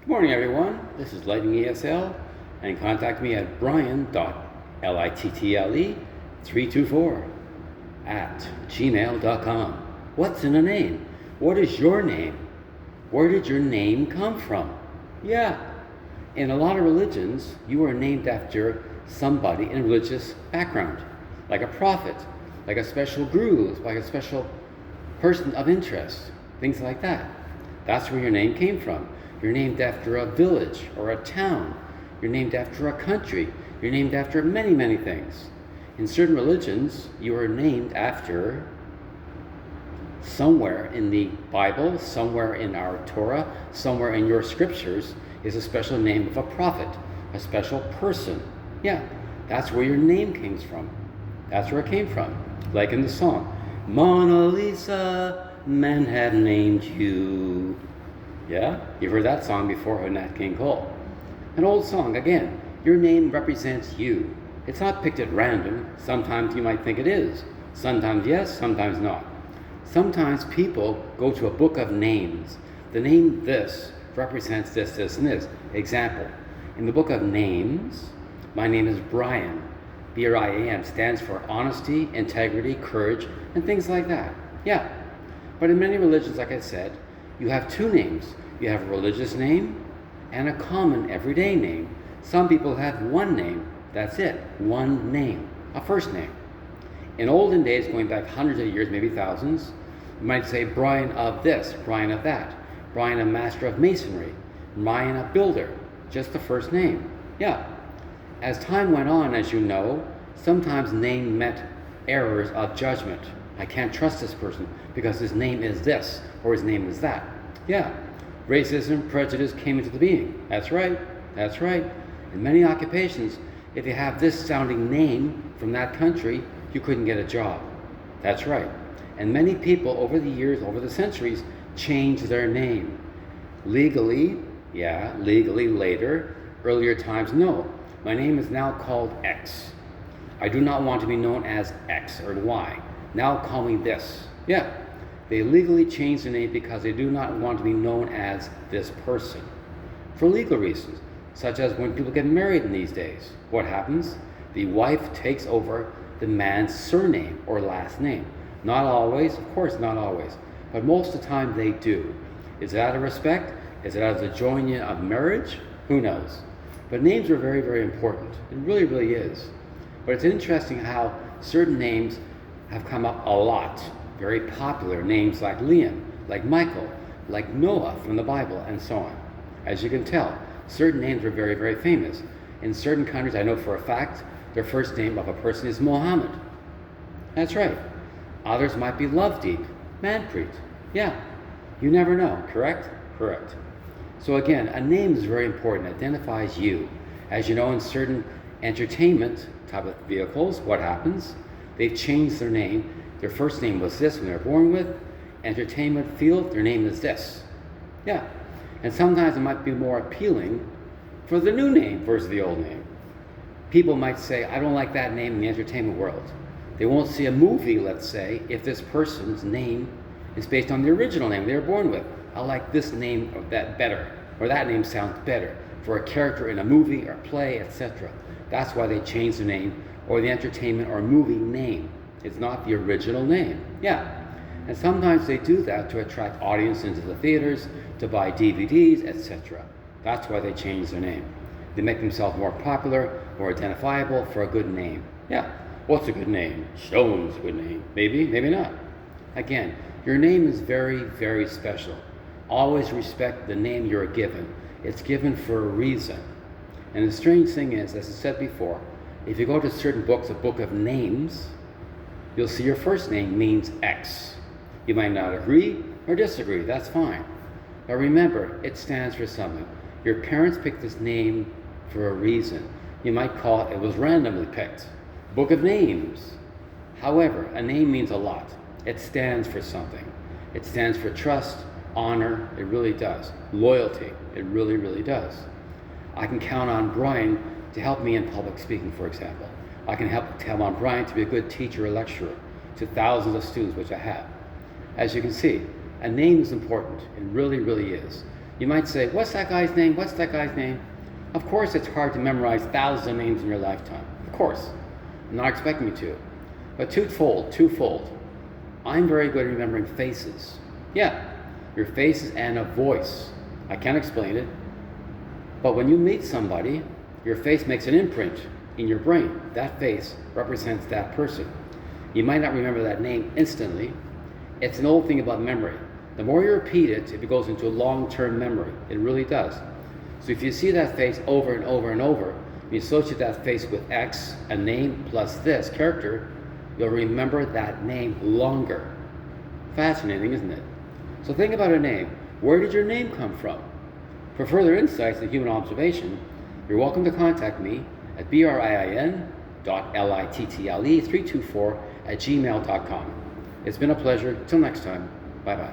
Good morning, everyone. This is Lightning ESL, and contact me at brian.little324@gmail.com. What's in a name? What is your name? Where did your name come from? Yeah, in a lot of religions, you are named after somebody in a religious background, like a prophet, like a special guru, like a special person of interest, things like that. That's where your name came from. You're named after a village or a town. You're named after a country. You're named after many, many things. In certain religions, you are named after somewhere in the Bible, somewhere in our Torah, somewhere in your scriptures is a special name of a prophet, a special person. Yeah, that's where your name came from. That's where it came from. Like in the song, Mona Lisa, men have named you. Yeah, you've heard that song before by Nat King Cole. An old song, again, your name represents you. It's not picked at random. Sometimes you might think it is. Sometimes yes, sometimes not. Sometimes people go to a book of names. The name this represents this, this, and this. Example, in the book of names, my name is Brian. B-R-I-A-N stands for honesty, integrity, courage, and things like that. Yeah, but in many religions, like I said, you have two names. You have a religious name and a common everyday name. Some people have one name. That's it, one name, a first name. In olden days, going back hundreds of years, maybe thousands, you might say Brian of this, Brian of that, Brian a master of masonry, Brian a builder, just the first name. Yeah. As time went on, as you know, sometimes name meant errors of judgment. I can't trust this person because his name is this or his name is that. Yeah, racism, prejudice came into the being. That's right, that's right. In many occupations, if you have this sounding name from that country, you couldn't get a job. That's right. And many people over the years, over the centuries, changed their name. Legally, yeah, legally later. Earlier times, no. My name is now called X. I do not want to be known as X or Y. Now call me this. Yeah, they legally changed the name because they do not want to be known as this person. For legal reasons, such as when people get married in these days. What happens? The wife takes over the man's surname or last name. Not always, of course not always, but most of the time they do. Is it out of respect? Is it out of the joining of marriage? Who knows? But names are very, very important. It really, really is. But it's interesting how certain names have come up a lot. Very popular names like Liam, like Michael, like Noah from the Bible, and so on. As you can tell, certain names are very, very famous. In certain countries, I know for a fact, their first name of a person is Mohammed. That's right. Others might be Lovedeep, Manpreet. Yeah, you never know, correct? Correct. So again, a name is very important, identifies you. As you know, in certain entertainment type of vehicles, what happens? They've changed their name. Their first name was this when they were born with. Entertainment field, their name is this. Yeah, and sometimes it might be more appealing for the new name versus the old name. People might say, I don't like that name in the entertainment world. They won't see a movie, let's say, if this person's name is based on the original name they were born with. I like this name or that better, or that name sounds better for a character in a movie or play, etc. That's why they change the name or the entertainment or movie name. It's not the original name. Yeah. And sometimes they do that to attract audience into the theaters, to buy DVDs, etc. That's why they change their name. They make themselves more popular, more identifiable for a good name. Yeah. What's a good name? Stone's a good name. Maybe, maybe not. Again, your name is very, very special. Always respect the name you're given. It's given for a reason. And the strange thing is, as I said before, if you go to certain books, a book of names, you'll see your first name means X. You might not agree or disagree, that's fine. But remember, it stands for something. Your parents picked this name for a reason. You might call it was randomly picked. Book of names. However, a name means a lot. It stands for something. It stands for trust, honor, it really does. Loyalty, it really, really does. I can count on Brian to help me in public speaking, for example. I can count on Brian to be a good teacher or lecturer to thousands of students, which I have. As you can see, a name is important. It really, really is. You might say, what's that guy's name? What's that guy's name? Of course it's hard to memorize thousands of names in your lifetime. Of course. I'm not expecting you to. But twofold. I'm very good at remembering faces. Yeah, your faces and a voice. I can't explain it. But when you meet somebody, your face makes an imprint in your brain. That face represents that person. You might not remember that name instantly. It's an old thing about memory. The more you repeat it, it goes into a long-term memory. It really does. So if you see that face over and over and over, you associate that face with X, a name plus this character, you'll remember that name longer. Fascinating, isn't it? So think about a name. Where did your name come from? For further insights into human observation, you're welcome to contact me at brian.little324@gmail.com. It's been a pleasure. Till next time, bye-bye.